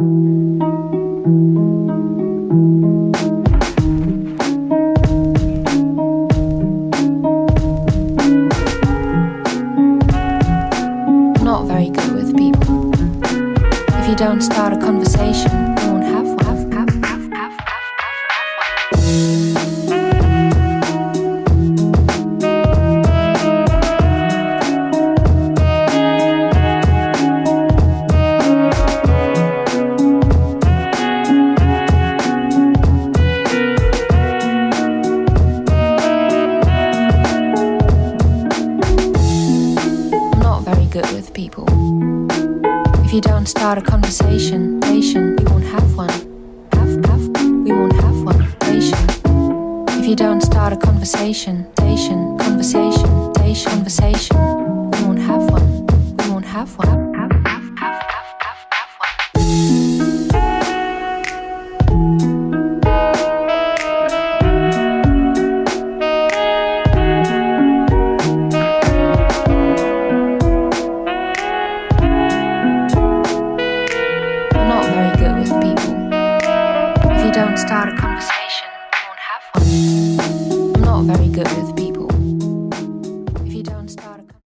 Not very good with people. If you don't start a conversation, you won't have one. Not very good with people. If you don't start a conversation, we won't have one. We won't have one. If you don't start a conversation, we won't have one. We won't have one. Not very good with people. If you don't start a conversation, you won't have one. I'm not very good with people.